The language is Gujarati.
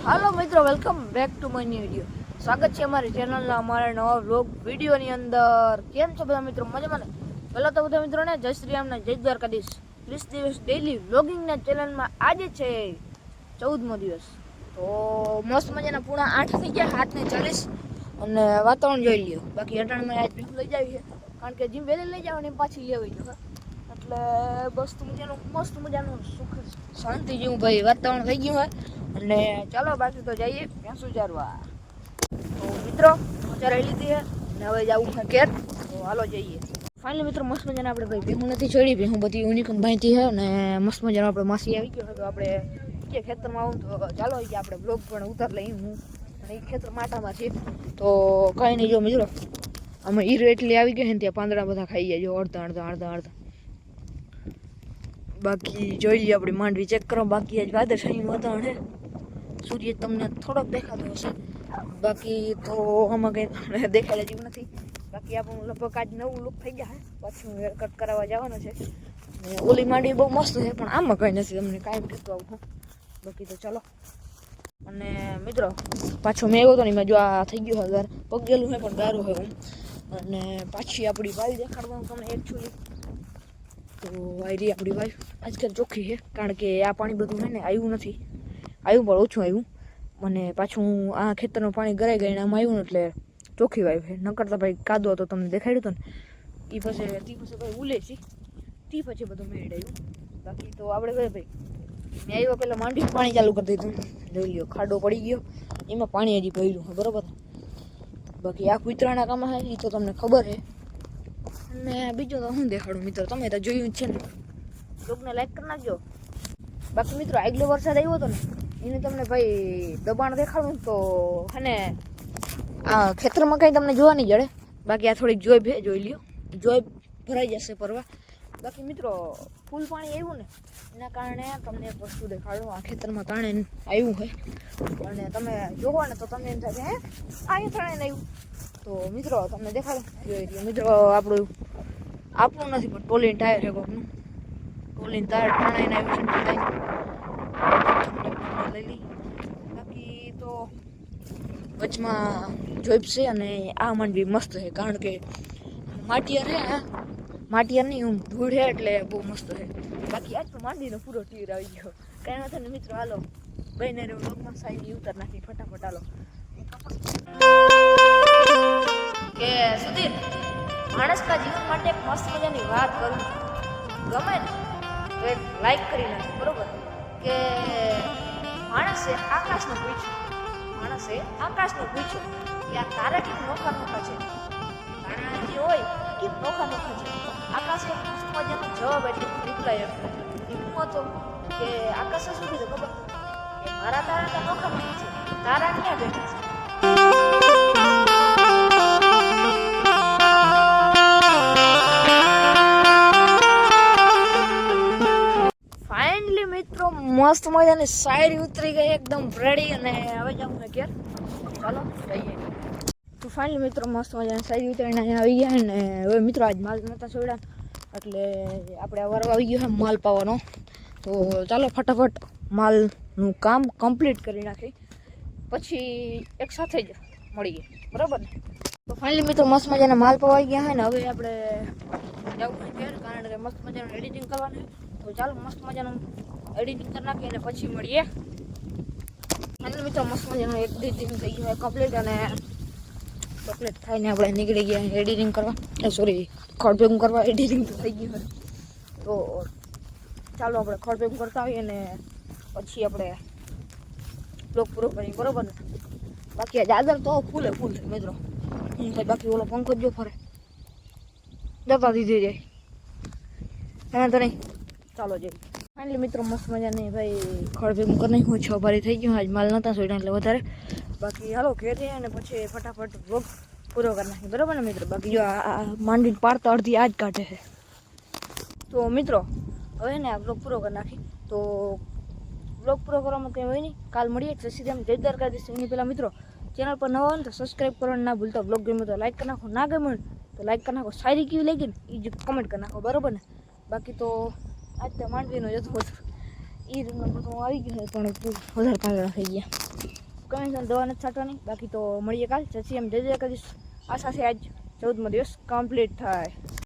हेलो मित्रों, welcome back to my new video. स्वागत है हमारी चैनल ना हमारे नवा व्लॉग वीडियो ની અંદર। કેમ છો બધા મિત્રો? મજામાં ને? પહેલા તો બધા મિત્રોને જય શ્રી રામ ને જય દ્વારકાધીશ। 30 દિવસ ડેઈલી વ્લોગિંગ ના ચેનલ માં આજે છે 14મો દિવસ। તો મસ્ત મજાના પૂણા 8 થઈ ગયા, 7:40 અને વાતાવરણ જોઈ લ્યો। બાકી અટાણમાં આજ ભીખ લઈ જાવી છે કારણ કે જીમ વેલે લઈ જવાની પાછી લેવી છે એટલે મસ્ત મજાનું સુખ શાંતિ જેવું ભાઈ વાતાવરણ થઈ ગયું હોય। અને ચાલો બાકી તો જઈએ ભેંસું ચારવા। તો મિત્રો ચારાઈ લીધી છે ને હવે જવું છે ઘેર, તો હાલો જઈએ। ફાઇનલી મિત્રો મસ્ત મજાના આપણે ભાઈ ભેહું નથી છોડી, ભેહું બધી યુનિકોર્ન બાંધી છે અને મસ્ત મજાનો આપણે માસી આવી ગયો તો આપણે કે ખેતરમાં આવું તો ચાલો આપણે બ્લોગ પણ ઉતાર લઈ। હું અને એ ખેતર માટામાં છે તો કંઈ નહીં। જો મિત્રો અમે હીરો એટલી આવી ગઈ ને ત્યાં પાંદડા બધા ખાઈ ગયા, જો અડધા। બાકી જોઈ લઈએ આપણી માંડવી ચેક કરો। બાકી આજ વાદળછાયું વાતાવરણ છે, સૂર્ય તમને થોડોક દેખાતો હશે, બાકી તો આમાં કંઈ દેખાડે જેવું નથી। બાકી આપણું લગભગ આજ નવું લુક થઈ ગયા છે, પાછું હેર કટ કરાવવા જવાનું છે। ઓલી માંડવી બહુ મસ્ત છે પણ આમાં કંઈ નથી, તમને કાંઈ કહેતો આવું। બાકી તો ચાલો। અને મિત્રો પાછો મેં આવ્યો હતો ને, મેં જો આ થઈ ગયું હજાર પગ ગયેલું છે પણ ગારું છે હું। અને પાછી આપણી વાયુ દેખાડવાનું તમને એકચ્યુઅલી તો વાયરી આપણી વાયુ આજકાલ ચોખ્ખી છે કારણ કે આ પાણી બધું છે ને આવ્યું નથી, આવ્યું પણ ઓછું આવ્યું। મને પાછું આ ખેતરનું પાણી ગરાઈ ગયું આમાં આવ્યું ને એટલે ચોખ્ખી વાયુ છે। ન કરતા ભાઈ કાદો તો તમને દેખાડ્યું હતું ને એ પછી ભાઈ ઉલે છે, તે પછી બધું મેળ આવ્યું। બાકી તો આપણે કહે ભાઈ મેં આવ્યો પહેલાં માંડી પાણી ચાલુ કરી દીધું, જોઈ લ્યો ખાડો પડી ગયો, એમાં પાણી હજી ભર્યું છે બરાબર। બાકી આ કૂતરાના કામ છે એ તો તમને ખબર છે। અને બીજું તો હું દેખાડું મિત્રો, તમે તો જોયું જ છે ને, લોકોને લાઈક કરી નાખજો। બાકી મિત્રો આગલો વરસાદ આવ્યો હતો ને એને તમને ભાઈ દબાણ દેખાડું તો અને આ ખેતરમાં કંઈ તમને જોવા નહીં જડે। બાકી આ થોડીક જોઈ લ્યો, જોઈ ભરાઈ જશે પરવા। બાકી મિત્રો ફૂલ પાણી આવ્યું ને એના કારણે તમને એક વસ્તુ દેખાડું, આ ખેતરમાં તાણે આવ્યું હોય અને તમે જોવો ને તો તમને એમ થાય હે અહીંયા તાણે આવ્યું। તો મિત્રો તમને દેખાડું, જોઈ લ્યો મિત્રો આપણું નથી પણ ટોલીન ટાયર છે કોકનું, ટોલીન ટાયર તાણે આવ્યું છે લઈ લઈ। બાકી તો વચમાં જોઈપશે અને આ માંડવી મસ્ત છે કારણ કે માટીયાર નહીં હું ધૂળ છે એટલે બહુ મસ્ત છે। બાકી આજ તો માંડવીનો પૂરો ટીર આવી ગયો, કાંઈ નથી ને મિત્રો હાલો બહીને વ્લોગમાં સાઈડ ઉતાર નાખી ફટાફટ હાલો। કે સુધીર માણસના જીવન માટે એક મસ્ત મજાની વાત કરું છું, ગમે ને તો એક લાઈક કરી નાખો બરોબર। કે માણસે આકાશનું પૂછ્યું કે આ તારા કેમ નોખા છે, તારા જે હોય કેમ નોખા છે। આકાશે મજાનો જવાબ એટલે રિપ્લાય આપ્યો હતો કે આકાશે શું કીધું ખબર કે મારા તારા તો નોખા છે, તારા ક્યાં બેઠા છે। મિત્રો મસ્ત મજાની શાયરી ઉતરી ગઈ એકદમ રેડી અને હવે જાઉં ને ઘેર, ચાલો જઈએ। તો ફાઇનલી મિત્રો મસ્ત મજાની શાયરી ઉતરીને અહીંયા આવી ગયા ને હવે મિત્રો આજ માલ નહોતા છોડ્યા એટલે આપણે વારો આવી ગયો છે માલ પાવાનો। તો ચાલો ફટાફટ માલનું કામ કમ્પ્લીટ કરી નાખી પછી એક સાથે જ મળીએ બરાબર ને। તો ફાઇનલી મિત્રો મસ્ત મજાના માલ પાવા આવી ગયા છે ને હવે આપણે જવું છે ઘેર કારણ કે મસ્ત મજાનું એડિટિંગ કરવાનું। તો ચાલો મસ્ત મજાનું એડિટિંગ કરી નાખીએ અને પછી મળીએ। અને મિત્રો મસ્ત મજાનું એડિટિંગ થઈ ગયું હોય કમ્પ્લીટ અને કમ્પ્લીટ થઈને આપણે નીકળી ગયા એડિટિંગ કરવા, સોરી ખડ ભેગું કરવા। એડિટિંગ તો થઈ ગયું હોય તો ચાલો આપણે ખડ ભેગું કરતા હોઈએ અને પછી આપણે બ્લોગ પૂરો કરીએ બરાબર ને। બાકી આ દાદર તો ફૂલ છે મિત્રો, બાકી ઓલો પંખો જો ફરે જતા દીધી જાય એના તો નહીં, ચાલો જઈએ। ફાઇનલી મિત્રો મસ્ત મજાની ભાઈ ખડ ભેગું કરી નાખ્યું, 6 ભારી થઈ ગયું, આજ માલ નહોતા છોડ્યા એટલે વધારે। બાકી હાલો ઘેર જઈએ અને પછી ફટાફટ બ્લોગ પૂરો કરી નાખીએ બરાબર ને મિત્રો। બાકી જો આ માંડીને પાડતા અડધી આ જ કાઢે છે। તો મિત્રો હવે ને આ બ્લોગ પૂરો કરી નાખી, તો બ્લોગ પૂરો કરવામાં કંઈ હોય નહીં, કાલ મળીએ જય શ્રી રામ જય દ્વારકાધીશ। એની પહેલાં મિત્રો ચેનલ પર નવા હોય ને તો સબસ્ક્રાઈબ કરવાનું ના ભૂલતા, બ્લોગ ગમ્યો તો લાઈક કરી નાખો, ના ગમ્યો તો લાઈક કરી નાખો, શાયરી કેવી લાગી ને એ જ કમેન્ટ કરી નાખો બરાબર ને। બાકી તો આજ તો માંડવીનો જતો હતો એ રૂમમાં બધું આવી ગયું છે પણ વધારે કાગડા થઈ ગયા. કંઈ ચાલ દવા નથી છાંટવાની. બાકી તો મળીએ કાલ. જય શ્રી રામ, જય જય કરીશ. આશા છે આજ 14મો દિવસ કમ્પ્લીટ થાય.